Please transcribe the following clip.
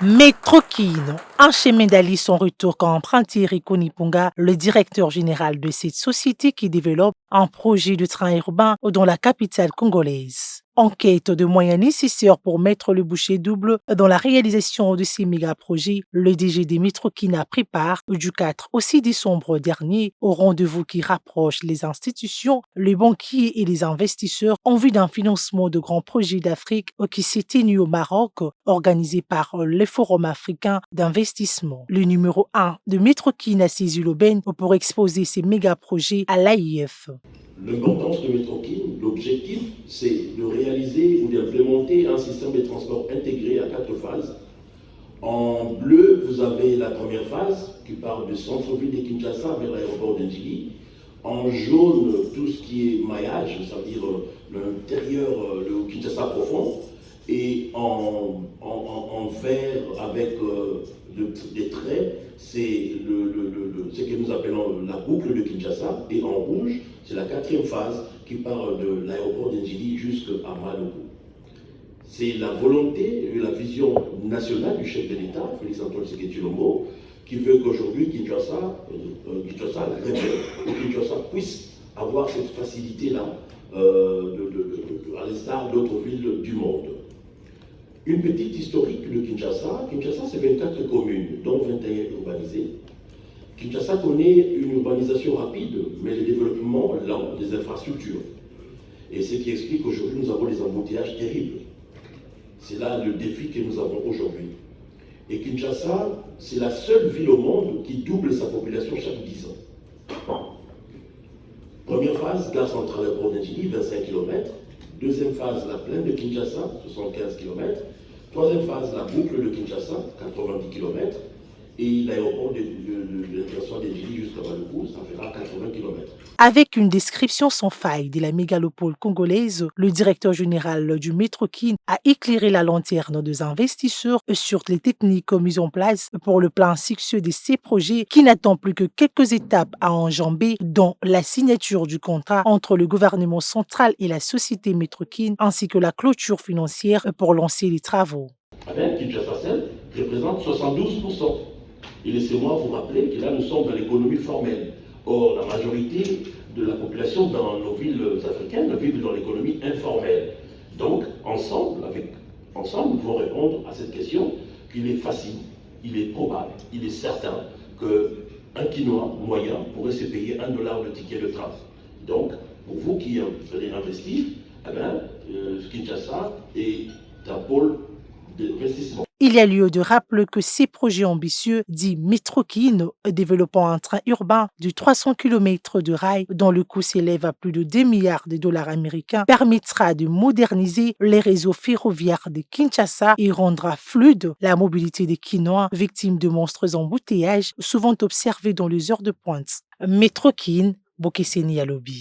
Métrokine, un chemin d'aller son retour quand emprunté Rico Nipunga, le directeur général de cette société qui développe un projet de train urbain dans la capitale congolaise. En quête de moyens nécessaires pour mettre le bouchée double dans la réalisation de ces méga-projets, le DG des Métrokine a pris part du 4 au 6 décembre dernier au rendez-vous qui rapproche les institutions, les banquiers et les investisseurs en vue d'un financement de grands projets d'Afrique qui s'est tenu au Maroc, organisé par le Forum africain d'investissement. Le numéro 1 de Métrokine a saisi l'aubaine pour exposer ses méga-projets à l'AIF. L'importance de Métrokine, l'objectif, c'est de réaliser ou d'implémenter un système de transport intégré à 4 phases. En bleu, vous avez la première phase qui part du centre-ville de Kinshasa vers l'aéroport d'Ndjili. En jaune, tout ce qui est maillage, c'est-à-dire l'intérieur, le Kinshasa profond. Et en vert avec des traits, c'est ce que nous appelons la boucle de Kinshasa. Et en rouge, c'est la quatrième phase qui part de l'aéroport d'Ndjili jusqu'à Maloko. C'est la volonté et la vision nationale du chef de l'État, Félix-Antoine Tshisekedi Tshilombo, qui veut qu'aujourd'hui Kinshasa puisse avoir cette facilité-là, à l'instar d'autres villes du monde. Une petite historique de Kinshasa. Kinshasa, c'est 24 communes, dont 21 urbanisées. Kinshasa connaît une urbanisation rapide, mais le développement lent des infrastructures. Et ce qui explique qu'aujourd'hui, nous avons des embouteillages terribles. C'est là le défi que nous avons aujourd'hui. Et Kinshasa, c'est la seule ville au monde qui double sa population chaque 10 ans. Première phase, gare centrale à Port d'Ndjili, 25 km. Deuxième phase, la plaine de Kinshasa, 75 km. Troisième phase, la boucle de Kinshasa, 90 km. Et l'aéroport de l'international d'Ndjili jusqu'à Maloko, ça fera 80 km. Avec une description sans faille de la mégalopole congolaise, le directeur général du Métrokine a éclairé la lanterne des investisseurs sur les techniques mises en place pour le plein succès de ces projets qui n'attend plus que quelques étapes à enjamber, dont la signature du contrat entre le gouvernement central et la société Métrokine, ainsi que la clôture financière pour lancer les travaux. Kinshasa représente 72%. Et laissez-moi vous rappeler que là, nous sommes dans l'économie formelle. Or, la majorité de la population dans nos villes africaines vivent dans l'économie informelle. Donc, ensemble, nous devons répondre à cette question qu'il est facile, il est probable, il est certain qu'un Quinois moyen pourrait se payer $1 de ticket de train. Donc, pour vous qui allez investir, Kinshasa est un pôle d'investissement. Il y a lieu de rappeler que ces projets ambitieux, dits Métrokine, développant un train urbain de 300 km de rail dont le coût s'élève à plus de 2 milliards de dollars américains, permettra de moderniser les réseaux ferroviaires de Kinshasa et rendra fluide la mobilité des Kinois victimes de monstres embouteillages souvent observés dans les heures de pointe. Métrokine, Bokeseni Alobi.